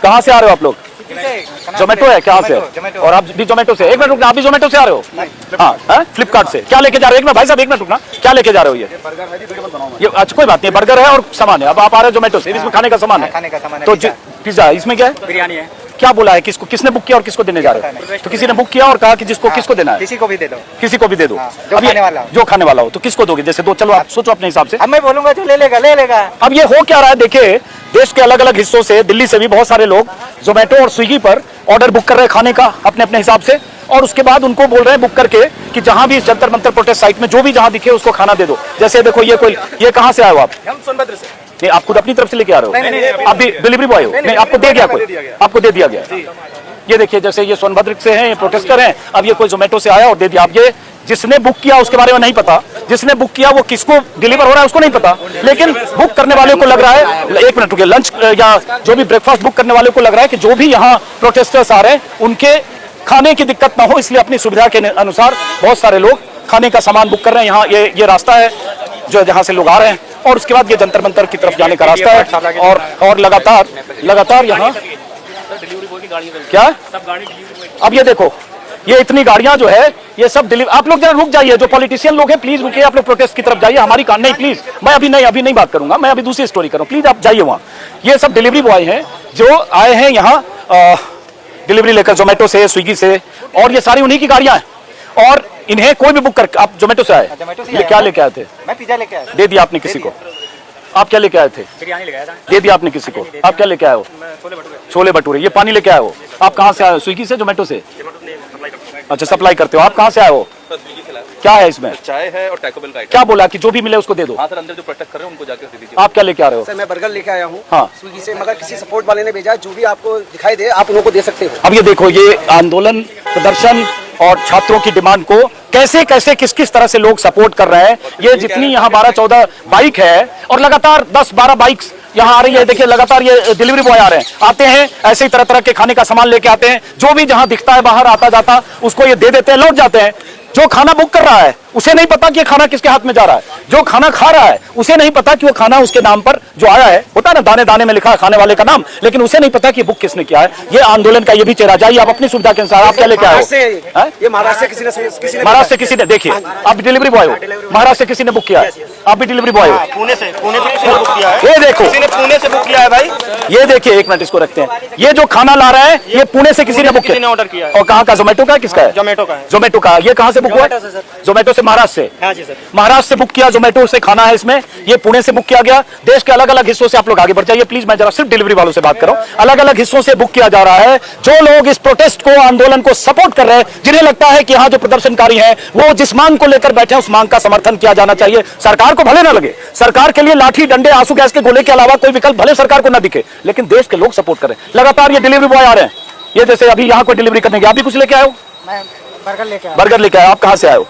कहाँ से आ रहे हो आप लोग? जोमेटो है, कहाँ से? और आप भी जोमेटो से? एक मिनट रुकना, आप भी जोमेटो से आ रहे हो? हाँ, फ्लिपकार्ट से। क्या लेके जा रहे हो? एक मिनट भाई साहब, एक मिनट रुकना, क्या लेके जा रहे हो? ये अच्छा कोई बात नहीं, बर्गर है और सामान है। अब आप आ रहे हो जोमेटो से, इसमें खाने का सामान है। तो पिज्जा, इसमें क्या है? बिरयानी है। क्या बोला है? किसको, किसने बुक किया और किसको देने जा रहे हो? तो किसी ने बुक किया और कहा कि जिसको किसको देना है? किसी को भी दे दो। किसी को भी दे दो। जो खाने वाला हो। जो खाने वाला हो तो किसको दोगे? जैसे दो, चलो आप सोचो अपने हिसाब से। अब मैं बोलूंगा जो ले लेगा ले लेगा। अब ये हो क्या रहा है, देखिए देश के अलग अलग हिस्सों से, दिल्ली से भी बहुत सारे लोग जोमेटो और स्विगी पर ऑर्डर बुक कर रहे हैं खाने का अपने अपने हिसाब से, और उसके बाद उनको बोल रहे हैं बुक करके कि जहां भी इस जंतर मंतर प्रोटेस्ट साइट में जो भी जहां दिखे उसको खाना दे दो। जैसे देखो ये कहां से आए हो आप? हम सोनभद्र से। नहीं, आप खुद अपनी तरफ से लेके आ रहे हो? नहीं, आप भी डिलीवरी बॉय हो? नहीं, आपको दे दिया कोई? आपको दे दिया गया? ये देखिए, जैसे ये सोनभद्र से हैं, ये प्रोटेस्टर हैं, अब ये कोई जोमेटो से आया और दे दिया। अब ये जिसने बुक किया उसके बारे में नहीं पता, जिसने बुक किया वो किसको डिलीवर हो रहा है उसको नहीं पता, लेकिन बुक करने वाले को लग रहा है, एक मिनट रुकिए, लंच या जो भी ब्रेकफास्ट बुक करने वाले को लग रहा है कि जो भी यहाँ प्रोटेस्टर्स आ रहे हैं उनके खाने की दिक्कत ना हो, इसलिए अपनी सुविधा के अनुसार बहुत सारे लोग खाने का सामान बुक कर रहे हैं। यहाँ ये रास्ता है जो जहाँ से लोग आ रहे हैं, और उसके बाद ये जंतर मंतर की तरफ जाने का रास्ता है, और लगातार यहाँ क्या? अब ये देखो, ये इतनी गाड़ियां जो है ये सब डिलीवर। आप लोग जरा रुक जाइए, जो पॉलिटिशियन लोग हैं प्लीज रुकिए, आप लोग प्रोटेस्ट की तरफ जाइए, हमारी नहीं प्लीज, मैं अभी नहीं बात करूंगा, मैं अभी दूसरी स्टोरी करूँ, प्लीज आप जाइए वहाँ। ये सब डिलीवरी बॉय हैं जो आए हैं यहाँ डिलीवरी लेकर, जोमेटो से, स्विगी से, और ये सारी उन्हीं की गाड़ियां हैं, और इन्हें कोई भी बुक कर। आप जोमेटो से आए? ये क्या लेके आए थे? मैं पिज्जा लेके आया। दे दिया आपने किसी को? आप क्या लेके आए थे? बिरयानी लेके आया था। दे दिया आपने किसी को? आप क्या लेके आए हो? छोले भटूरे। ये पानी लेके आए हो? आप कहाँ से आए हो? स्विगी से, जोमेटो से? अच्छा, सप्लाई करते हो। आप कहाँ से आए हो? क्या है इसमें? चाय है और टैको बेल का। क्या बोला कि जो भी मिले उसको दे दो? हाँ सर, अंदर जो प्रोटेक्ट कर रहे हैं उनको जाकर दे दीजिए। आप क्या लेके आ रहे हो? सर मैं बर्गर लेके आया हूँ हाँ स्विगी से, मगर किसी सपोर्ट वाले ने भेजा, जो भी आपको दिखाई दे आप उनको दे सकते हो। अब ये देखो, ये आंदोलन, प्रदर्शन और छात्रों की डिमांड को कैसे कैसे किस किस तरह से लोग सपोर्ट कर रहे हैं। ये जितनी यहाँ 12-14 बाइक है और लगातार 10-12 बाइक्स यहाँ आ रही है, देखिए लगातार ये डिलीवरी बॉय आ रहे हैं, आते हैं ऐसे ही तरह तरह के खाने का सामान लेके आते हैं, जो भी जहाँ दिखता है बाहर आता जाता उसको ये दे देते हैं, लौट जाते हैं। जो खाना बुक कर रहा है उसे नहीं पता कि ये खाना किसके हाथ में जा रहा है, जो खाना खा रहा है उसे नहीं पता कि वो खाना उसके नाम पर जो आया है, होता है ना दाने दाने में लिखा है खाने वाले का नाम, लेकिन उसे नहीं पता कि बुक किसने किया है। ये आंदोलन का ये भी चेहरा। जाइए आप अपनी सुविधा के अनुसार। आप क्या लेके आए हो? ये महाराष्ट्र से महाराष्ट्र से किसी ने, देखिए आप डिलीवरी बॉय हो, महाराष्ट्र से किसी ने बुक किया, आप भी डिलीवरी बॉय हो? पुणे से किसी ने बुक किया है। ये देखो, पुणे से बुक किया है भाई। ये देखिए, एक मिनट इसको रखते हैं। ये जो खाना ला रहा है ये पुणे से किसी ने बुक किया, ऑर्डर किया है। और कहाँ का? जोमेटो का? किसका है? जोमेटो का है। जोमेटो का। ये कहाँ से बुक हुआ? जोमेटो से, महाराष्ट्र से। हाँ जी सर, महाराष्ट्र से बुक किया, जोमेटो से खाना है इसमें। ये पुणे से बुक किया गया। देश के अलग अलग हिस्सों से आप लोग आगे बढ़ जाइए प्लीज, मैं जरा सिर्फ डिलीवरी वालों से बात कर रहा हूं। अलग अलग हिस्सों से बुक किया जा रहा है। जो लोग इस प्रोटेस्ट को, आंदोलन को सपोर्ट कर रहे हैं, जिन्हें लगता है कि यहाँ जो प्रदर्शनकारी हैं वो जिस मांग को लेकर बैठे हैं उस मांग का समर्थन किया जाना चाहिए। सरकार को भले ना लगे, सरकार के लिए लाठी डंडे आंसू गैस के गोले के अलावा कोई विकल्प भले सरकार को ना दिखे, लेकिन देश के लोग सपोर्ट कर रहे हैं। लगातार ये डिलीवरी बॉय आ रहे हैं। ये जैसे अभी यहाँ कोई डिलीवरी करने गया, आप भी कुछ लेके आए हो? मैं बर्गर लेके आया। बर्गर लेके आए। आप कहाँ से आए हो?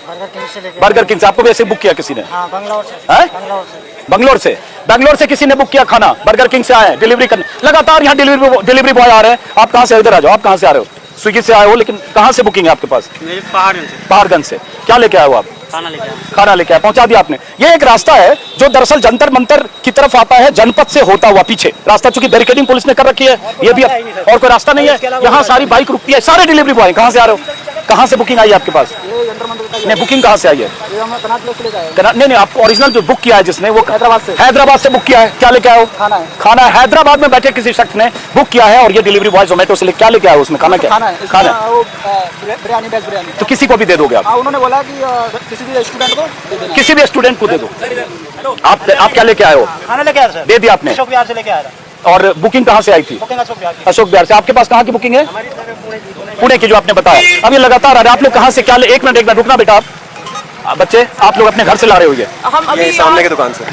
बर्गर किंग से लेके। बर्गर किंग से। आपको भी ऐसे बुक किया किसी ने? हाँ, बंगलौर से। बंगलोर से किसी ने बुक किया खाना, बर्गर किंग से आए डिलीवरी करने। लगातार यहाँ डिलीवरी बॉय आ रहे हैं। आप कहाँ से? इधर आ जाओ। आप कहाँ से आ रहे हो? स्विगी से आए हो, लेकिन कहाँ से बुकिंग है आपके पास? पहाड़गंज से। क्या लेके आए हो आप? खाना लेके आए, पहुंचा दिया आपने। ये एक रास्ता है जो दरअसल जंतर मंतर की तरफ आता है, जनपद से होता हुआ पीछे रास्ता, चूंकि बैरिकेडिंग पुलिस ने कर रखी है, ये भी और कोई रास्ता नहीं है। यहाँ सारी बाइक रुकती है। सारे डिलीवरी बॉय कहाँ से आ रहे हो? कहाँ से बुकिंग आई आपके पास? नहीं, बुकिंग कहाँ से आई है? नहीं, आपको ओरिजिनल जो बुक किया है जिसने, वो हैदराबाद से बुक किया है। क्या लेके आए हो? खाना हैदराबाद में बैठे किसी शख्स ने बुक किया है, और ये डिलीवरी बॉय जोमेटो से क्या लेके आए हो? उसमें खाना क्या? खाना बिरयानी, वेज बिरयानी। तो किसी को भी दे दोगे आप? उन्होंने बोला कि किसी भी स्टूडेंट को दे दो। आप क्या लेके आए हो? खाना लेके आया सर। दे दिया आपने? अशोक विहार से लेके आया था। और बुकिंग कहाँ से आई थी? अशोक बिहार से। आपके पास कहाँ की बुकिंग है? पुणे की, जो आपने बताया। अब ये लगातार आ रहे हैं। आप लोग कहाँ से? क्या एक मिनट रुकना बेटा। आप बच्चे, आप लोग अपने घर से ला रहे हो? ये हम अभी सामने की दुकान से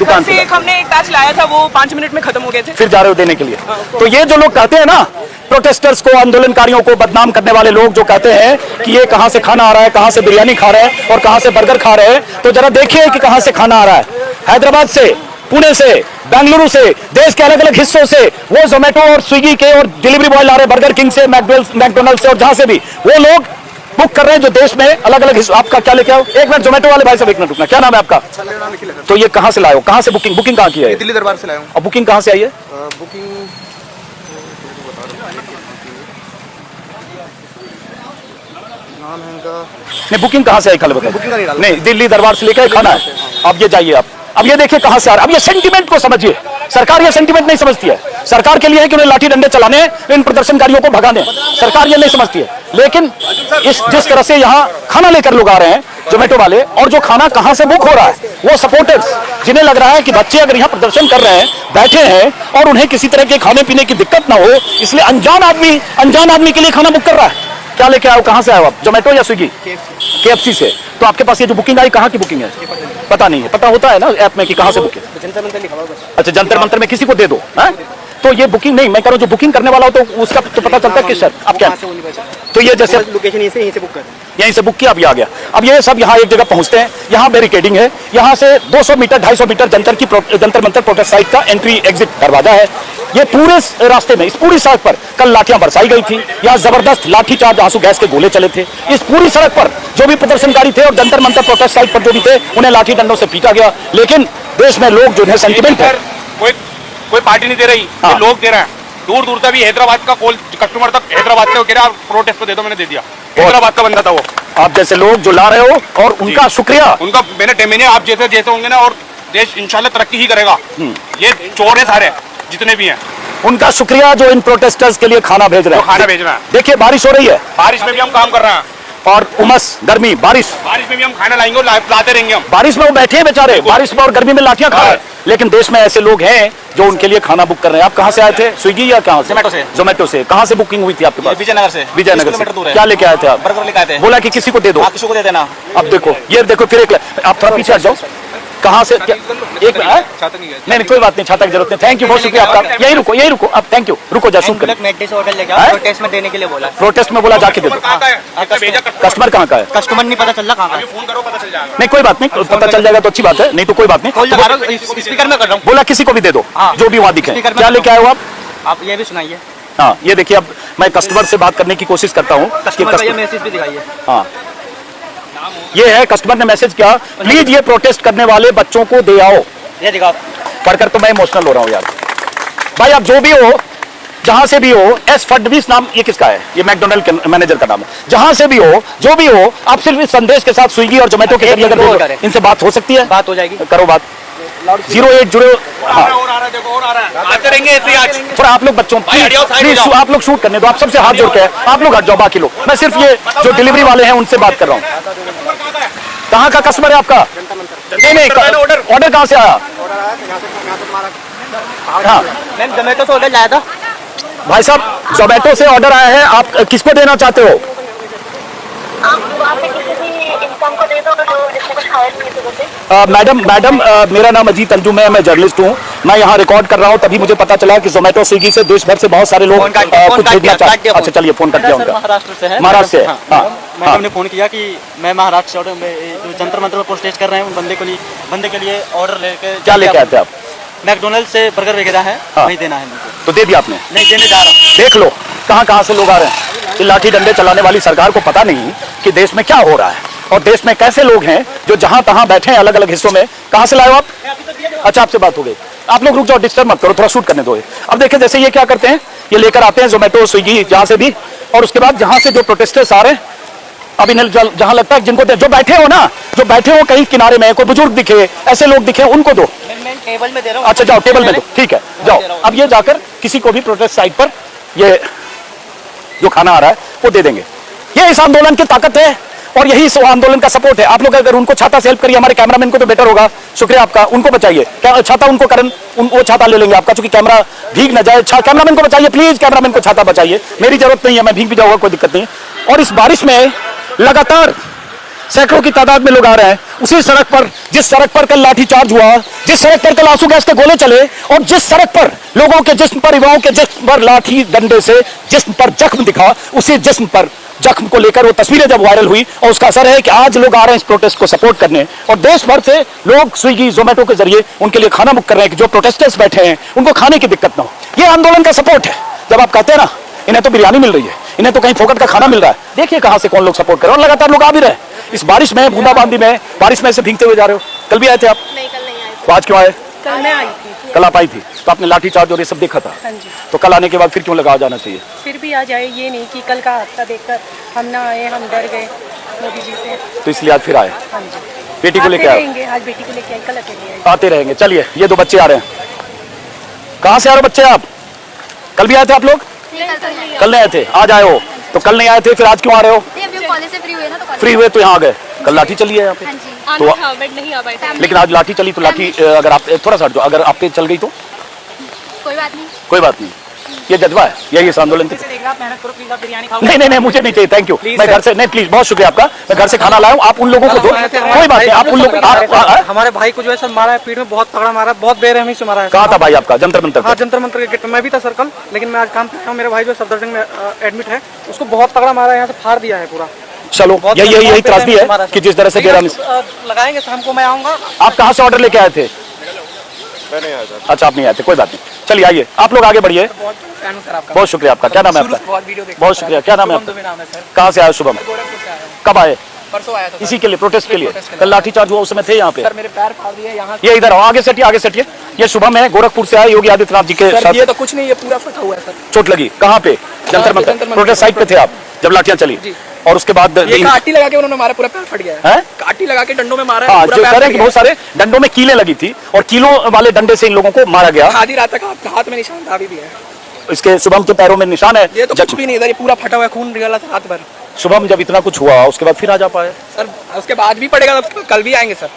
हमने एक बैच लाया था, वो 5 मिनट में खत्म हो गए थे। फिर जा रहे हो देने के लिए? तो ये जो लोग कहते हैं ना, प्रोटेस्टर्स को, आंदोलनकारियों को बदनाम करने वाले लोग जो कहते हैं कि ये कहां से खाना आ रहा है, कहां से बिरयानी खा रहे हैं और कहां से बर्गर खा रहे हैं, तो जरा देखिए कि कहां से खाना आ रहा है। हैदराबाद से, पुणे से, बेंगलुरु से, देश के अलग अलग हिस्सों से वो जोमेटो और स्विगी के और डिलीवरी बॉय ला रहे हैं, बर्गर किंग से, मैकडोनल्ड से, और जहां से भी वो लोग बुक कर रहे हैं, जो देश में अलग अलग हिस्सों। आपका क्या लेके आओ? एक मिनट, जोमेटो वाले भाई साहब एक मिनट रुकना। क्या नाम है आपका? तो ये कहां से लाए हो? कहाँ से बुकिंग कहाँ की है? दिल्ली दरबार से लाया हूँ। और बुकिंग कहाँ से आई है? बुकिंग नहीं बुकिंग कहाँ से आई कल बताइए? नहीं दिल्ली दरबार से लेकर खाना है। अब ये जाइए आप, अब ये देखिए कहाँ से आ रहा है। अब ये सेंटिमेंट को समझिए, सरकार ये सेंटिमेंट नहीं समझती है। सरकार के लिए है कि उन्हें लाठी डंडे चलाने, इन प्रदर्शनकारियों को भगाने, सरकार ये नहीं समझती है। लेकिन जिस तरह से यहाँ खाना लेकर लोग आ रहे हैं जोमेटो वाले, और जो खाना कहाँ से बुक हो रहा है, वो सपोर्टर्स जिन्हें लग रहा है कि बच्चे अगर यहाँ प्रदर्शन कर रहे हैं, बैठे हैं और उन्हें किसी तरह के खाने पीने की दिक्कत ना हो, इसलिए अनजान आदमी के लिए खाना बुक कर रहा है। क्या लेके आए हो, कहाँ से आए हो आप, जोमेटो या स्विगी? KFC से। तो आपके पास ये जो बुकिंग आई, कहाँ की बुकिंग है? पता नहीं है। पता होता है ना ऐप में कि कहाँ से बुक है? जंतर मंतर लिखा हुआ बस। अच्छा, जंतर मंतर में किसी को दे दो है? तो ये बुकिंग नहीं, मैं कह रहा हूँ जो बुकिंग करने वाला हो तो उसका तो पता चलता है किस शर्त आप क्या। तो ये जैसे लोकेशन यहीं से बुक कर, यहीं से बुक किया, अब ये आ गया। अब ये सब यहाँ एक जगह पहुंचते हैं, यहाँ बैरिकेडिंग है, यहाँ से 200 metre 250 metre Jantar Mantar protest site का एंट्री एग्जिट दरवाजा है। ये पूरे रास्ते में, इस पूरी सड़क पर कल लाठियां बरसाई गई थी, यहाँ जबरदस्त लाठीचार्ज, आंसू गैस के गोले चले थे। इस पूरी सड़क पर जो भी प्रदर्शनकारी थे और जंतर मंतर प्रोटेस्ट साइट पर जो भी थे, उन्हें लाठी डंडों से पीटा गया। लेकिन देश में लोग जो है सेंटिमेंट है, कोई पार्टी नहीं दे रही, हाँ। ये लोग दे रहे हैं। दूर दूर तक भी हैदराबाद का कॉल कस्टमर तक हैदराबाद से वो कह रहा प्रोटेस्ट पे दे दो, मैंने दे दिया। हैदराबाद का बंदा था वो। आप जैसे लोग जो ला रहे हो, और उनका शुक्रिया। उनका मैंने आप जैसे होंगे ना, और देश इंशाल्लाह तरक्की ही करेगा। ये चोर है सारे जितने भी हैं, उनका शुक्रिया जो इन प्रोटेस्टर्स के लिए खाना भेज रहे हैं। खाना भेज रहे हैं। देखिए बारिश हो रही है, बारिश में भी हम काम कर रहे हैं, और उमस, गर्मी, बारिश में भी हम खाना लाएंगे और लाते रहेंगे हम। बारिश में वो बैठे हैं बेचारे, बारिश में और गर्मी में लाठियां खा रहे हैं। लेकिन देश में ऐसे लोग हैं जो उनके लिए खाना बुक कर रहे हैं। आप कहाँ से आए थे, स्विगी या कहाँ से? जोमेटो से। कहाँ से बुकिंग हुई थी आपके पास? विजयनगर से। विजयनगर से। क्या लेके आए थे आप? बर्गर लेके आए थे। बोला कि किसी को दे दो, किसी को दे देना। अब देखो ये देखो फिर एक, आप थोड़ा पीछे हट जाओ। कहाँ से एक नहीं कोई बात नहीं, छाता की जरूरत नहीं। थैंक यू, बहुत शुक्रिया आपका। यही रुको अब, थैंक यू, रुको जा शूट कर। प्रोटेस्ट में देने के लिए बोला। प्रोटेस्ट में बोला जाके दे दो। कस्टमर कहाँ का है? कस्टमर नहीं पता चल रहा कहाँ का। फोन करो, पता चल जाएगा। नहीं कोई बात नहीं, पता चल जाएगा तो अच्छी बात है, नहीं तो कोई बात नहीं। स्पीकर में कर रहा हूँ। बोला किसी को भी दे दो जो भी वहाँ दिखे। क्या लेके आए हो आप ये भी सुनाइए। हाँ ये देखिए, अब मैं कस्टमर से बात करने की कोशिश करता हूँ। मैसेज भी दिखाइए। हाँ ये है, कस्टमर ने मैसेज किया, प्लीज ये प्रोटेस्ट करने वाले बच्चों को दे आओ। ये दिखाओ। पढ़कर तो मैं इमोशनल हो रहा हूँ यार। भाई आप जो भी हो, जहां से भी हो, एस फडणवीस नाम ये किसका है? ये मैकडोनल्ड के मैनेजर का नाम है। जहां से भी हो, जो भी हो, आप सिर्फ इस संदेश के साथ स्विगी और जोमेटो के जरिए अगर इनसे बात हो सकती है, बात हो जाएगी। करो बात। 080 आते रहेंगे ऐसे ही आज। थोड़ा आप लोग बच्चों प्लीज आप लोग शूट करने दो, आप सबसे हाथ जोड़ के आप लोग हट जाओ, बाकी लोग। मैं सिर्फ ये जो डिलीवरी वाले हैं उनसे बात कर रहा हूँ। कहाँ का कस्टमर है आपका? नहीं ऑर्डर कहाँ से आया? हाँ मैम जोमेटो से ऑर्डर लाया था। भाई साहब जोमेटो से ऑर्डर आया है, आप किसको देना चाहते हो? मैडम मेरा नाम अजीत अंजुम है, मैं जर्नलिस्ट हूँ। मैं यहाँ रिकॉर्ड कर रहा हूँ, तभी मुझे पता चला कि जोमेटो स्विगी से देश भर से बहुत सारे लोग कुछ भेजना चाहते हैं। अच्छा चलिए फोन कर दिया उनका। महाराष्ट्र से है। महाराष्ट्र से। हाँ मैडम ने फोन किया कि मैं महाराष्ट्र से जो जंतर मंतर में प्रोटेस्ट कर रहे हैं, उन बंदे के लिए ऑर्डर लेके। क्या लेके आए थे आप? मैकडोनल्ड से बर्गर वगैरह है, वही देना है मुझे। तो दे दिया आपने? नहीं देने जा रहा हूँ। देख लो कहाँ से लोग आ रहे हैं। ये लाठी डंडे चलाने वाली सरकार को पता नहीं कि देश में क्या हो रहा है और देश में कैसे लोग हैं जो जहां तहां बैठे हैं अलग अलग हिस्सों में। कहां से लाए हो आप? अच्छा आपसे बात हो गई, आप लोग रुक जाओ, डिस्टर्ब मत करो, थोड़ा शूट करने दो। अब देखिए जैसे ये क्या करते हैं, ये लेकर आते हैं जोमेटो स्विगी जहां से भी, और उसके बाद जहां से जो प्रोटेस्टर्स आ रहे हैं, अब इन्हें जहां लगता है जिनको जो बैठे हो ना, जो बैठे हो कहीं किनारे में, कोई बुजुर्ग दिखे, ऐसे लोग दिखे, उनको दो। मैं टेबल में दे रहा हूँ। अच्छा जाओ टेबल में दो, ठीक है जाओ। अब ये जाकर किसी को भी प्रोटेस्ट साइट पर ये जो खाना आ रहा है वो दे देंगे। ये इस आंदोलन की ताकत है और यही इस आंदोलन का सपोर्ट है। आप लोग अगर उनको छाता से हेल्प करिए, हमारे कैमरामैन को तो बेटर होगा। शुक्रिया आपका, उनको बचाइए। छाता उनको करन, वो छाता ले लेंगे आपका, क्योंकि कैमरा भीग न जाए। कैमरामैन को बचाइए प्लीज, कैमरामैन को छाता बचाइए। मेरी जरूरत नहीं है, मैं भीग भी जाऊंगा, कोई दिक्कत नहीं। और इस बारिश में लगातार सैकड़ों की तादाद में लोग आ रहे हैं उसी सड़क पर, जिस सड़क पर कल लाठीचार्ज हुआ, जिस सड़क पर कल आंसू गैस के गोले चले, और जिस सड़क पर लोगों के जिस्म पर, युवाओं के जिस्म पर लाठी डंडे से जिस्म पर जख्म दिखा, उसी जिस्म पर जख्म को लेकर वो तस्वीरें जब वायरल हुई, और उसका असर है कि आज लोग आ रहे हैं इस प्रोटेस्ट को सपोर्ट करने, और देश भर से लोग स्विगी जोमेटो के जरिए उनके लिए खाना बुक कर रहे हैं कि जो प्रोटेस्टर्स बैठे हैं उनको खाने की दिक्कत ना हो। ये आंदोलन का सपोर्ट है। जब आप कहते हैं ना इन्हें तो बिरयानी मिल रही है, इन्हें तो कहीं फोकट का खाना मिल रहा है, देखिए कहां से कौन लोग सपोर्ट कर रहे हैं, और लगातार लोग आ भी रहे हैं इस बारिश में, बूंदाबांदी में, बारिश में ऐसे भीगते हुए जा रहे हो। कल भी आए थे आप? नहीं कल नहीं आए। तो आज क्यों आए? कल मैं आई थी। कल आप आई थी, तो आपने लाठी चार्ज और ये सब देखा था। हाँ जी। तो कल आने के बाद फिर क्यों लगा जाना चाहिए? फिर भी आ जाए, ये नहीं कि कल का हादसा देखकर हम ना आए, हम डर गए मोदी जी से। तो इसलिए आज फिर आए। हाँ जी। बेटी को लेके आए? आएंगे, आज बेटी को लेके आए, कल अकेले आए। आते रहेंगे। चलिए, ये 2 बच्चे आ रहे हैं। कहाँ से आ रहे हो बच्चे आप? कल भी आए थे आप लोग? कल नहीं आए थे, आज आए हो। तो कल नहीं आए थे, फिर आज क्यों आ रहे हो? कॉलेज से फ्री हुए ना, तो फ्री हुए तो यहाँ आ गए। कल लाठी चली है यहाँ पे। तो बट नहीं आ पाए। लेकिन आज लाठी चली तो लाठी, अगर आप थोड़ा सा हट जाओ, अगर आप पे चल गई तो कोई बात नहीं। कोई बात नहीं। ये जज्बा है, यही इस आंदोलन की। मेहनत करो, प्लीज आप बिरयानी खाओ। नहीं, मुझे नहीं चाहिए, थैंक यू। मैं घर से नहीं, प्लीज, बहुत शुक्रिया आपका। मैं घर से खाना लाया हूँ, आप उन लोगों को दो। कोई बात नहीं, आप उन लोगों को। हमारे भाई को जो है सर मारा है, पीठ में बहुत तगड़ा मारा है, बहुत बेरहमी से मारा है। कहाँ था भाई आपका? जंतर मंतर हाँ, जंतर मंतर के गेट पे मैं भी था सर कल, लेकिन मैं आज काम कर रहा हूँ। मेरा भाई जो सफदरजंग में एडमिट है, उसको बहुत तगड़ा मारा है, यहाँ से फाड़ दिया है पूरा। चलो, यही त्रासदी है कि जिस तरह से बेरहमी लगाएंगे शाम को, मैं आऊँगा। आप कहाँ से ऑर्डर लेके आए थे? मैं नहीं आया था। अच्छा, आप नहीं आए थे, कोई बात नहीं। चलिए, आइए, आप लोग आगे बढ़िए। बहुत शुक्रिया आपका। क्या नाम है आपका? बहुत शुक्रिया। क्या नाम है आपका? कहाँ से आए शुभम? कब आए? परसों आया था इसी के लिए, प्रोटेस्ट के लिए? कल लाठी चार्ज हुआ, उस समय थे यहाँ पे? सर, मेरे पैर फाड़ दिए यहाँ। ये इधर आओ, आगे सटिए, आगे सटिए। ये शुभम है, गोरखपुर से आए, योगी आदित्यनाथ जी के साथ। ये तो कुछ नहीं, ये पूरा फटा हुआ है सर। चोट लगी कहाँ पे? जंतर मंतर प्रोटेस्ट साइट पे थे आप जब लाठियां चली? और उसके बाद ये काटी लगा के उन्होंने मारा, पूरा पैर फट गया है। काटी लगा के डंडों में मारा है। हाँ, पूरा जो पैर कह रहे फट हैं कि गया बहुत सारे डंडों में कीलें लगी थी और कीलों वाले डंडे से इन लोगों को मारा गया। आधी रात तक हाथ में निशान था, अभी भी है। इसके शुभम के पैरों में निशान है। ये तो कुछ भी नहीं, इधर ये पूरा फटा हुआ है, खून निकला था रात भर। शुभम, जब इतना कुछ हुआ उसके बाद फिर आ जा पाए? सर, उसके बाद भी पड़ेगा, कल भी आएंगे सर।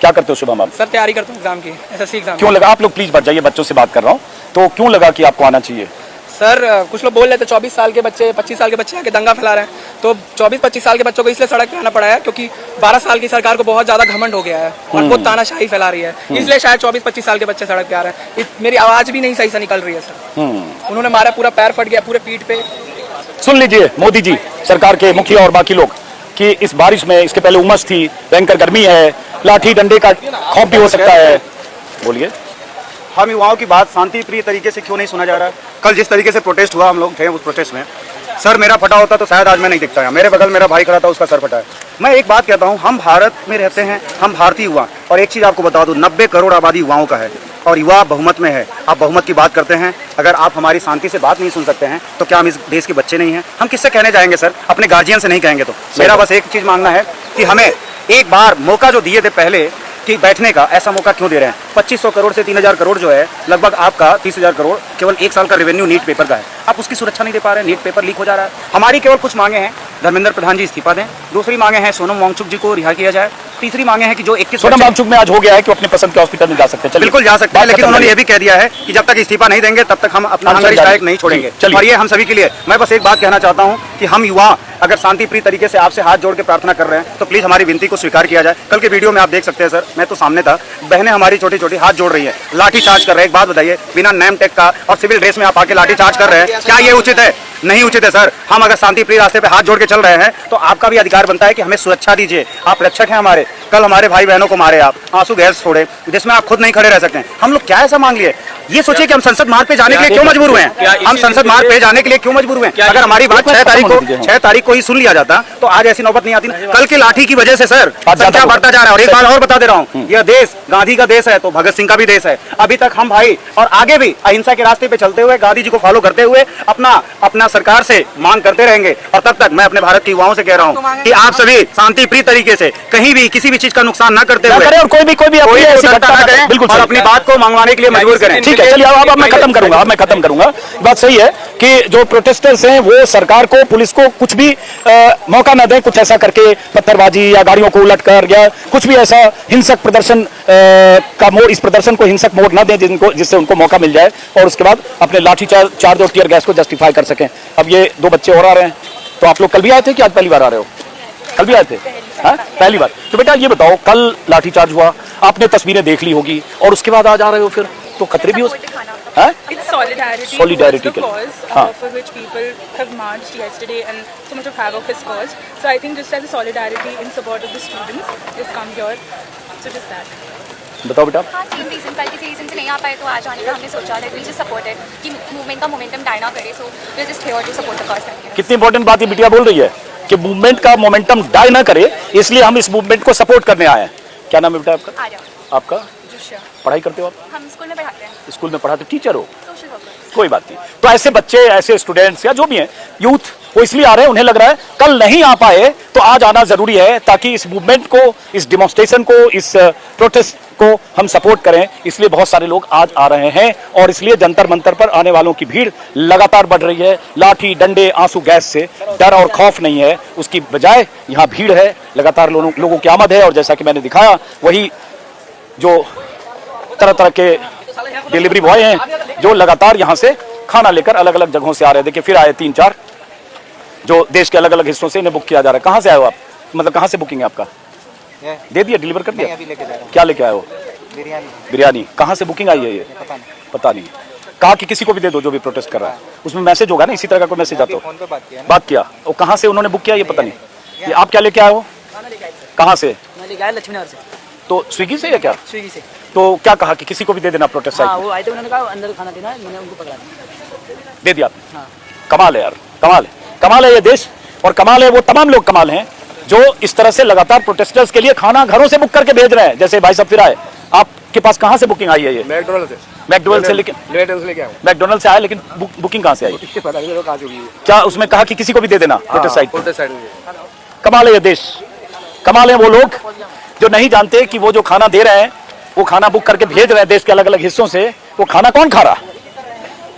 क्या करते हो शुभम आप? सर, तैयारी करता हूँ एग्जाम की, SSC एग्जाम। क्यों लगा? आप लोग प्लीज बच जाइए, बच्चों से बात कर रहा हूँ। तो क्यों लगा कि आपको आना चाहिए? सर, कुछ लोग बोल रहे थे 24 साल के बच्चे, 25 साल के बच्चे आके दंगा फैला रहे हैं, तो 24-25 साल के बच्चों को इसलिए सड़क पे आना पड़ा है क्योंकि 12 साल की सरकार को बहुत ज्यादा घमंड हो गया है और वो तानाशाही फैला रही है, इसलिए शायद 24-25 साल के बच्चे सड़क पे आ रहे हैं। मेरी आवाज भी नहीं सही से निकल रही है सर। उन्होंने मारा, पूरा पैर फट गया, पूरे पीठ पे। सुन लीजिए मोदी जी, सरकार के मुखिया और बाकी लोग, कि इस बारिश में, इसके पहले उमस थी, भयंकर गर्मी है, लाठी डंडे का खौफ भी हो सकता है। बोलिए। हम युवाओं की बात शांति प्रिय तरीके से क्यों नहीं सुना जा रहा है? कल जिस तरीके से प्रोटेस्ट हुआ, हम लोग थे उस प्रोटेस्ट में, सर मेरा फटा होता तो शायद आज मैं नहीं दिखता है। मेरे बगल मेरा भाई खड़ा था, उसका सर फटा है। मैं एक बात कहता हूँ, हम भारत में रहते हैं, हम भारतीय युवा, और एक चीज़ आपको बता दूँ, 90 करोड़ आबादी युवाओं का है और युवा बहुमत में है। आप बहुमत की बात करते हैं, अगर आप हमारी शांति से बात नहीं सुन सकते हैं तो क्या हम इस देश के बच्चे नहीं हैं? हम किससे कहने जाएंगे सर? अपने गार्जियन से नहीं कहेंगे तो? मेरा बस एक चीज़ मांगना है कि हमें एक बार मौका जो दिए थे पहले कि बैठने का, ऐसा मौका क्यों दे रहे हैं? 2500 करोड़ से 3000 करोड़ जो है, लगभग आपका 30,000 करोड़ केवल एक साल का रेवेन्यू नीट पेपर का है। आप उसकी सुरक्षा नहीं दे पा रहे हैं, नीट पेपर लीक हो जा रहा है। हमारी केवल कुछ मांगे हैं, धर्मेंद्र प्रधान जी इस्तीफा दें, दूसरी मांगे हैं सोनम वांगचुक जी को रिहा किया जाए, तीसरी मांगे हैं कि जो 21 सोनम वांगचुक में आज हो गया है कि अपने पसंद के हॉस्पिटल में जा सकते हैं। बिल्कुल जा सकते हैं, लेकिन उन्होंने ये भी कह दिया है कि जब तक इस्तीफा नहीं देंगे तब तक हम अपना हंगर स्ट्राइक नहीं छोड़ेंगे। और ये हम सभी के लिए, मैं बस एक बात कहना चाहता हूँ कि हम युवा अगर शांति प्रिय तरीके से आपसे हाथ जोड़ के प्रार्थना कर रहे हैं तो प्लीज हमारी विनती को स्वीकार किया जाए। कल के वीडियो में आप देख सकते हैं सर, मैं तो सामने था, बहनें हमारी छोटी छोटी हाथ जोड़ रही है, लाठी चार्ज कर रहे हैं। एक बात बताइए, बिना नेम टेक का और सिविल ड्रेस में आप आके लाठी चार्ज कर रहे हैं, क्या ये उचित है? नहीं उचित है सर। हम अगर शांति प्रिय रास्ते पे हाथ जोड़ के चल रहे हैं तो आपका भी अधिकार बनता है कि हमें सुरक्षा दीजिए। आप रक्षक हैं हमारे। कल हमारे भाई बहनों को मारे आप, आंसू गैस छोड़े, जिसमें आप खुद नहीं खड़े रह सकते हैं। हम लोग क्या ऐसा मांग लिए? ये सोचिए कि हम संसद मार्ग पे जाने के लिए क्यों मजबूर हुए हैं? हम संसद मार्ग पे जाने के लिए क्यों मजबूर हुए हैं? अगर हमारी बात 6 तारीख को ही सुन लिया जाता तो आज ऐसी नौबत नहीं आती ना। कल की लाठी की वजह से सर संख्या बढ़ता जा रहा है। और एक बात और बता दे रहा हूँ, यह देश गांधी का देश है तो भगत सिंह का भी देश है। अभी तक हम भाई और आगे भी अहिंसा के रास्ते पे चलते हुए, गांधी जी को फॉलो करते हुए अपना सरकार से मांग करते रहेंगे। और तब तक मैं अपने भारत के युवाओं से कह रहा हूँ कि आप सभी शांति प्रिय तरीके से कहीं भी किसी भी चीज का नुकसान न करते हुए और कोई भी ऐसी घटना न करें, बिल्कुल, और अपनी बात को मंगवाने के लिए मजबूर करें। ठीक है, चलिए अब मैं खत्म करूंगा। बात सही है कि जो प्रोटेस्टर्स हैं वो सरकार को, पुलिस को कुछ भी मौका न दें, कुछ ऐसा करके पत्थरबाजी या गाड़ियों को उलटकर या कुछ भी ऐसा हिंसक प्रदर्शन का मोड़, इस प्रदर्शन को हिंसक मोड़ न दें जिससे उनको मौका मिल जाए और उसके बाद अपने लाठी चार्ज और टीयर गैस को जस्टिफाई कर सकें। अब ये 2 बच्चे और आ रहे हैं, तो आप लोग कल भी आए थे कि आज पहली बार आ रहे हो? कल भी आए थे? हाँ, पहली बार। तो बेटा ये बताओ, कल लाठीचार्ज हुआ, आपने तस्वीरें देख ली होगी और उसके बाद आज आ रहे हो, फिर तो खतरे भी हो सकते हैं। It's solidarity. Solidarity was the के लिए। cause for which people have marched yesterday and so much of havoc is caused. So I think just as a solidarity in support of the students, they've come here. So just that. बताओ बेटा। हाँ, same reason, कल किसी reason से नहीं आ पाए तो आज आने का हमने सोचा है, वी जस्ट सपोर्टेड कि मूवमेंट का मोमेंटम डाई ना करे, so we are just here to support the cause. कितनी इंपॉर्टेंट बात ये बिटिया बोल रही है कि मूवमेंट का मोमेंटम डाई ना करे, इसलिए हम इस मूवमेंट को सपोर्ट करने आए हैं। क्या नाम है बेटा आपका? आ जाओ। आपका? मनुष्य। पढ़ाई करते हो आप? हम स्कूल में पढ़ाते हैं, स्कूल में पढ़ाते, टीचर हो? Social worker. कोई बात नहीं। तो ऐसे बच्चे, ऐसे स्टूडेंट्स या जो भी हैं, यूथ, वो इसलिए आ रहे हैं, उन्हें लग रहा है कल नहीं आ पाए तो आज आना जरूरी है, ताकि इस मूवमेंट को, इस डिमॉन्स्ट्रेशन को, इस प्रोटेस्ट को हम सपोर्ट करें। इसलिए बहुत सारे लोग आज आ रहे हैं और इसलिए जंतर मंतर पर आने वालों की भीड़ लगातार बढ़ रही है। लाठी, डंडे, आंसू गैस से डर और खौफ नहीं है, उसकी बजाय यहाँ भीड़ है, लगातार लोगों की आमद है। और जैसा कि मैंने दिखाया, वही जो तरह तरह के डिलीवरी बॉय हैं जो लगातार यहाँ से खाना लेकर अलग अलग जगहों से आ रहे हैं। देखिए फिर आए 3-4 जो देश के अलग अलग हिस्सों से इन्हें बुक किया जा रहा है। कहाँ से आए हो आप? मतलब कहाँ से बुकिंग है आपका? दे दिया, डिलीवर कर दिया? अभी लेके जा रहा हूँ। क्या लेके आए हो? बिरयानी। बिरयानी। कहाँ से बुकिंग आई है ये? पता नहीं। कहा कि किसी को भी दे दो जो भी प्रोटेस्ट कर रहा है। उसमें मैसेज होगा ना, इसी तरह का कोई मैसेज आता हो? फोन पे बात किया। वो कहाँ से उन्होंने बुक किया ये पता नहीं। ये आप क्या लेके आए हो? कहाँ से? मैं लेके आया लक्ष्मीनगर से। तो स्विगी से या क्या? स्विगी से। तो क्या कहा कि किसी को भी दे देना प्रोटेस्ट साइट? वो आए थे, उन्होंने कहा अंदर खाना देना है, मैंने उनको पकड़ा दिया। दे दिया आपने? कमाल है यार, कमाल है, कमाल है ये देश। और कमाल है वो तमाम लोग, कमाल हैं जो इस तरह से लगातार प्रोटेस्टर्स के लिए खाना घरों से बुक करके भेज रहे हैं। जैसे भाई साहब फिर आए, आपके पास कहाँ से बुकिंग आई है ये? मैकडोनल्ड से। मैकडोनल्ड से। लेकिन मैकडोनल्ड से आए, लेकिन बुकिंग कहाँ से आई? क्या उसमें कहा कि किसी को भी दे देना प्रोटेस्ट साइट? कमाल है ये देश, कमाल है वो लोग जो नहीं जानते कि वो जो खाना दे रहे हैं, वो खाना बुक करके भेज रहे हैं देश के अलग अलग हिस्सों से, वो खाना कौन खा रहा?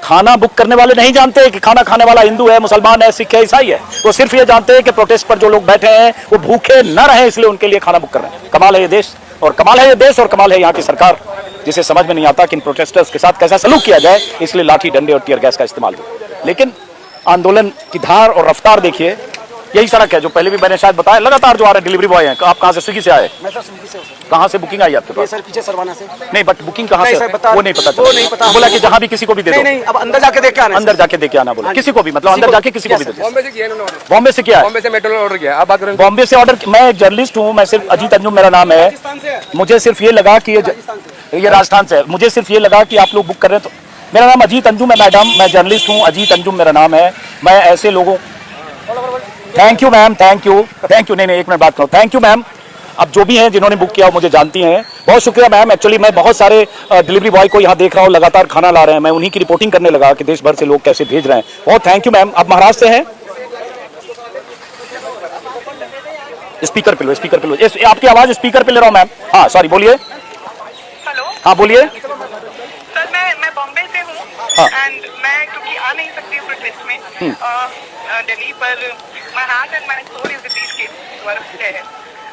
खाना बुक करने वाले नहीं जानते कि खाना खाने वाला हिंदू है, मुसलमान है, सिख है, ईसाई है। वो सिर्फ ये जानते हैं कि प्रोटेस्ट पर जो लोग बैठे हैं वो भूखे न रहे, इसलिए उनके लिए खाना बुक कर रहे हैं। कमाल है ये देश, और कमाल है ये देश, और कमाल है यहाँ की सरकार, जिसे समझ में नहीं आता कि इन प्रोटेस्टर्स के साथ कैसा सलूक किया जाए, इसलिए लाठी, डंडे और टीयर गैस का इस्तेमाल हो। लेकिन आंदोलन की धार और रफ्तार देखिए। यही सड़क है जो पहले भी मैंने शायद बताया, लगातार जो आ रहे डिलीवरी बॉय हैं। आप कहाँ से? स्विगी से आए? मैं सर स्विगी से हूँ। कहाँ से बुकिंग आई आपके पास? सर पीछे सरवाना से। नहीं, बट बुकिंग कहाँ से? वो नहीं पता। वो नहीं पता। बोला कि जहाँ भी किसी को भी दे दो। नहीं, अब अंदर जाके देख के आना। अंदर जाके देख के आना बोला, किसी को भी, मतलब अंदर जाके किसी को भी दे दो। बॉम्बे से किया इन्होंने। बॉम्बे से क्या है? बॉम्बे से मैकडोनल्ड ऑर्डर किया। आप बात करें। बॉम्बे से ऑर्डर। मैं एक जर्नलिस्ट हूँ, मैं सिर्फ अजीत अंजुम मेरा नाम है। मुझे सिर्फ ये लगा कि ये राजस्थान से है। मुझे सिर्फ ये लगा कि आप लोग बुक कर रहे हैं, तो मेरा नाम अजीत अंजुम है मैडम, मैं जर्नलिस्ट हूँ, अजीत अंजुम मेरा नाम है। मैं ऐसे लोगों, thank you ma'am, thank you. नहीं, एक मिनट बात करो। Thank you ma'am. अब जो भी हैं जिन्होंने बुक किया, मुझे जानती हैं, बहुत शुक्रिया मैम। एक्चुअली मैं बहुत सारे डिलीवरी बॉय को यहाँ देख रहा हूँ, लगातार खाना ला रहे हैं, मैं उन्हीं की रिपोर्टिंग करने लगा कि देश भर से लोग कैसे भेज रहे हैं। बहुत थैंक यू मैम। आप महाराष्ट्र से हैं? स्पीकर पे लो, स्पीकर पे लो। आपकी आवाज स्पीकर पे ले रहा हूँ मैम। हाँ सॉरी, बोलिए। हेलो। हाँ बोलिए। सर मैं बॉम्बे से हूँ। हाँ। एंड मैं क्योंकि आ नहीं सकती हूँ प्रोटेस्ट में दिल्ली पर, my heart and my soul is this के वर्क है।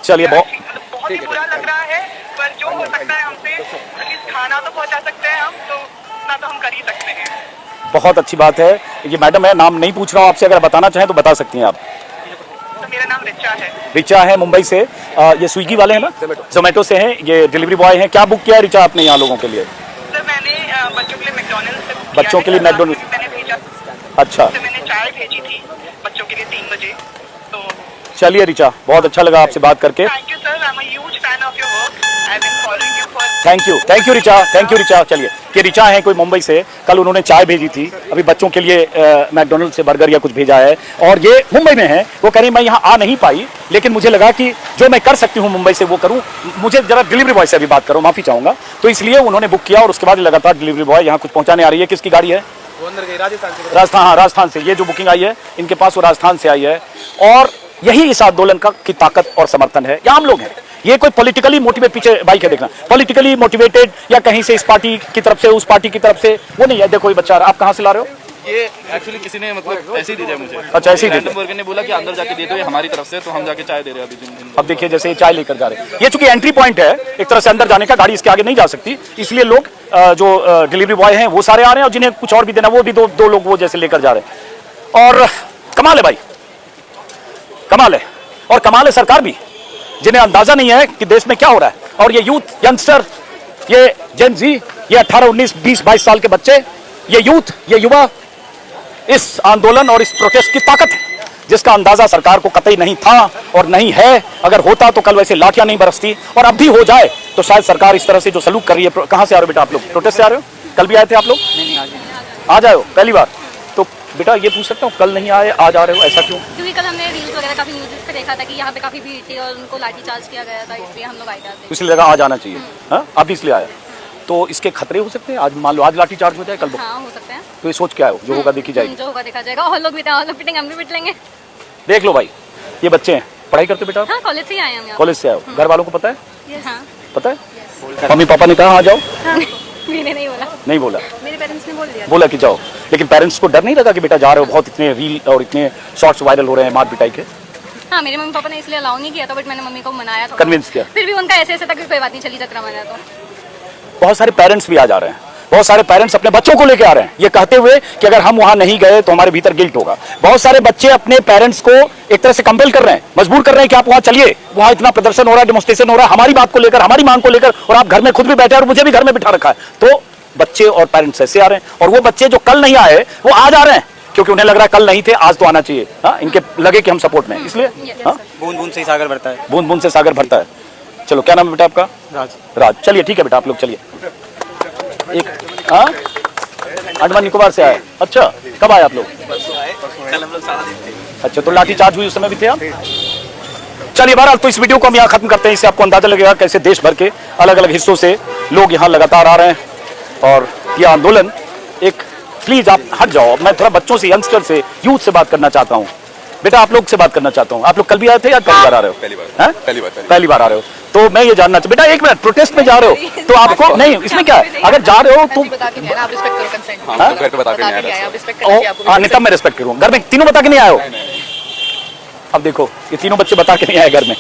चलिए, बहुत ही बुरा लग रहा है, पर जो हो सकता है हमसे, एटलीस्ट खाना तो पहुँचा सकते हैं हम, तो उतना तो हम कर ही सकते हैं। बहुत अच्छी बात है। ये मैडम है, नाम नहीं पूछ रहा हूँ आपसे, अगर बताना चाहें तो बता सकती हैं आप। तो मेरा नाम रिचा है। रिचा है, मुंबई से। ये स्विगी वाले हैं ना? जोमेटो से हैं, ये डिलीवरी बॉय हैं। क्या बुक किया है रिचा आपने यहाँ लोगों के लिए? सर मैंने बच्चों के लिए मैकडोनल्ड से बुक किया बच्चों के लिए है। मैकडोनल्ड मैंने भेजा। अच्छा। तो मैंने चाय भेजी थी बच्चों के लिए 3 बजे। तो चलिए रिचा, बहुत अच्छा लगा आपसे बात करके। Thank you sir, I am a huge fan of your work. I have been following you for. Thank you Richa, thank you Richa. चलिए, ये रिचा है कोई मुंबई से, कल उन्होंने चाय भेजी थी, अभी बच्चों के लिए मैकडोनल्ड से बर्गर या कुछ भेजा है, और ये मुंबई में है। वो कह रही मैं यहाँ आ नहीं पाई, लेकिन मुझे लगा कि जो मैं कर सकती हूँ मुंबई से वो करूँ, मुझे जरा डिलीवरी बॉय से अभी बात करो, माफी चाहूंगा। तो इसलिए उन्होंने बुक किया और उसके बाद लगातार डिलीवरी बॉय यहाँ कुछ पहुँचाने आ रही है। किसकी गाड़ी है? राजस्थान। हाँ, राजस्थान से ये जो बुकिंग आई है इनके पास, वो राजस्थान से आई है। और यही इस आंदोलन की ताकत और समर्थन है। यहाँ हम लोग हैं, ये कोई पॉलिटिकली मोटिवेट, पीछे बाइक है देखना, पॉलिटिकली मोटिवेटेड या कहीं से इस पार्टी की तरफ से उस पार्टी की तरफ से, वो नहीं है। देखो ये बच्चा, आप कहाँ से ला रहे हो? ये एक्चुअली किसी ने मतलब ऐसे ही दे दिया मुझे। अच्छा, ऐसे ही दे दिया। ने बोला कि अंदर जाके दे दो, ये हमारी तरफ से, तो हम जाके चाय दे रहे हैं अभी। अब देखिए जैसे ये चाय लेकर जा रहे हैं, ये चूंकि एंट्री पॉइंट है एक तरह से अंदर जाने का, गाड़ी इसके आगे नहीं जा सकती, इसलिए लोग जो डिलीवरी बॉय हैं वो सारे आ रहे हैं, और जिन्हें कुछ और भी देना वो भी दो लोग वो जैसे लेकर जा रहे हैं। और कमाल है भाई, कमाल है। और कमाल है सरकार भी, जिन्हें अंदाजा नहीं है कि देश में क्या हो रहा है। और ये यूथ, यंगस्टर, ये जेन जी, ये 18, 19, 20, 22 साल के बच्चे, ये यूथ, ये युवा, इस आंदोलन और इस प्रोटेस्ट की ताकत है, जिसका अंदाजा सरकार को कतई नहीं था और नहीं है। अगर होता तो कल वैसे लाठियां नहीं बरसती, और अब भी हो जाए तो शायद सरकार इस तरह से जो सलूक कर रही है। कहां से आ रहे हो बेटा आप लोग? प्रोटेस्ट से आ रहे हो? कल भी आए थे आप लोग? नहीं, आज आए हो पहली बार? तो बेटा ये पूछ सकता हूँ, कल नहीं आए आज आ रहे हो, ऐसा क्यों? क्योंकि कल हमने रील्स वगैरह काफी न्यूज़ पे देखा था कि यहाँ पे काफी भीड़ थी और उनको लाठीचार्ज किया गया था, इसलिए हम लोग आए थे। इसलिए लगा आज आना चाहिए। हाँ, आप भी इसलिए आए? तो इसके खतरे हो सकते हैं? आज मान लो आज लाठी चार्ज हो जाए, कल हाँ हो सकते हैं। तो ये सोच क्या है, जो होगा देखी जाएगी। जो होगा देखा जाएगा। और लोग भी और लोग पिटेंगे, हम भी पिट लेंगे। देख लो भाई, ये बच्चे हैं, पढ़ाई करते बेटा? हाँ कॉलेज से ही आए हम यहाँ। कॉलेज से आए हो, घर वालों को पता है? हाँ पता है? मम्मी पापा ने कहा आ जाओ? मैंने नहीं बोला। नहीं बोला? मेरे पेरेंट्स ने बोल दिया। बोला कि जाओ, लेकिन पेरेंट्स को डर नहीं लगा कि बेटा जा रहे हो, बहुत इतने रील और इतने शॉर्ट्स वायरल हो रहे हैं मार पिटाई के? हाँ मेरे मम्मी पापा ने इसलिए अलाउ नहीं किया था, बट मैंने मम्मी को मनाया था, कन्विंस किया। फिर भी उनका ऐसे था कि कोई बात नहीं, चली जतरा मैंने तो। बहुत सारे पेरेंट्स भी आ जा रहे हैं, बहुत सारे पेरेंट्स अपने बच्चों को लेके आ रहे हैं, ये कहते हुए कि अगर हम वहां नहीं गए तो हमारे भीतर गिल्ट होगा। बहुत सारे बच्चे अपने पेरेंट्स को एक तरह से कंपेल कर रहे हैं, मजबूर कर रहे हैं कि आप वहां चलिए, वहां इतना प्रदर्शन हो रहा है, डेमोन्स्ट्रेशन हो रहा है हमारी बात को लेकर, हमारी मांग को लेकर, और आप घर में खुद भी बैठे और मुझे भी घर में बिठा रखा है। तो बच्चे और पेरेंट्स ऐसे आ रहे हैं, और वो बच्चे जो कल नहीं आए वो आज आ रहे हैं, क्योंकि उन्हें लग रहा है कल नहीं थे आज तो आना चाहिए। हाँ, इनके लगे कि हम सपोर्ट में, इसलिए हाँ? बूंद बूंद से सागर भरता है। बूंद बूंद से सागर भरता है। चलो, क्या नाम है बेटा आपका? राज। चलिए ठीक है बेटा, आप लोग चलिए। एक हाँ, अंडमान निकोबार से आए? अच्छा, कब आए आप लोग? अच्छा, तो लाठी चार्ज हुई उस समय भी थे आप? चलिए बहरहाल, तो इस वीडियो को हम यहाँ खत्म करते हैं। इससे आपको अंदाजा लगेगा कैसे देश भर के अलग अलग हिस्सों से लोग यहाँ लगातार आ रहे हैं, और यह आंदोलन एक, प्लीज आप हट जाओ, मैं थोड़ा बच्चों से, यंगस्टर से, यूथ से बात करना चाहता हूँ। बेटा आप लोग से बात करना चाहता हूँ, आप लोग कल भी आए थे या पहली बार आ रहे हो? पहली बार आ रहे हो। तो मैं ये जानना बेटा, एक मिनट, प्रोटेस्ट में जा रहे हो तो आपको नहीं, इसमें क्या है, अगर जा रहे हो तो नहीं, तब मैं रिस्पेक्ट करूँ। घर में तीनों बता के नहीं आए हो? अब देखो, ये तीनों बच्चे बता के नहीं आए घर में।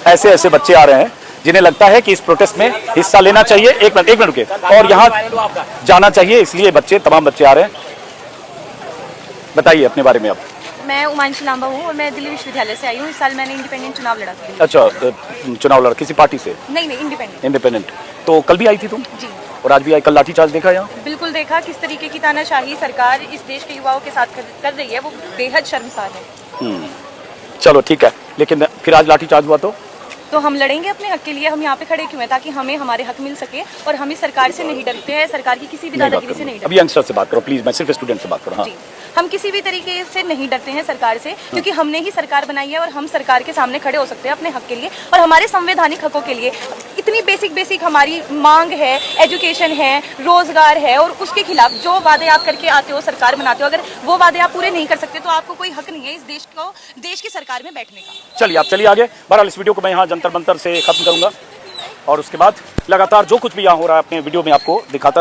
ऐसे ऐसे बच्चे आ रहे हैं जिन्हें लगता है कि इस प्रोटेस्ट में हिस्सा लेना चाहिए। एक मिनट रुके, और यहाँ जाना चाहिए, इसलिए बच्चे, तमाम बच्चे आ रहे हैं। बताइए अपने बारे में आप। मैं उमांशी लांबा हूँ और मैं दिल्ली विश्वविद्यालय से आई हूँ। इस साल मैंने इंडिपेंडेंट चुनाव लड़ा था। अच्छा, चुनाव लड़ा किसी पार्टी से? नहीं, इंडिपेंडेंट। तो कल भी आई थी तुम? जी। और आज भी आई? कल लाठीचार्ज देखा यहाँ? बिल्कुल देखा। किस तरीके की तानाशाही सरकार इस देश के युवाओं के साथ कर रही है, वो बेहद शर्मसार है। चलो ठीक है, लेकिन फिर आज लाठीचार्ज हुआ तो हम लड़ेंगे अपने हक के लिए। हम यहाँ पे खड़े क्यों हैं? ताकि हमें हमारे हक मिल सके, और हम इस सरकार से नहीं डरते हैं, सरकार की किसी भी दादागिरी से नहीं डरते। अभी यंगस्टर से बात करो प्लीज, मैं सिर्फ स्टूडेंट से बात करूँ। हाँ, हम किसी भी तरीके से नहीं डरते हैं सरकार से, क्योंकि हमने ही सरकार बनाई है, और हम सरकार के सामने खड़े हो सकते हैं अपने हक के लिए और हमारे संवैधानिक हकों के लिए। इतनी बेसिक हमारी मांग है, एजुकेशन है, रोजगार है, और उसके खिलाफ जो वादे आप करके आते हो, सरकार बनाते हो, अगर वो वादे आप पूरे नहीं कर सकते तो आपको कोई हक नहीं है इस देश की सरकार में बैठने का। चलिए आप चलिए आगे। बहरहाल इस वीडियो को मैं यहाँ जंतर मंतर से खत्म करूंगा, और उसके बाद लगातार जो कुछ भी यहाँ हो रहा है अपने वीडियो में आपको दिखाता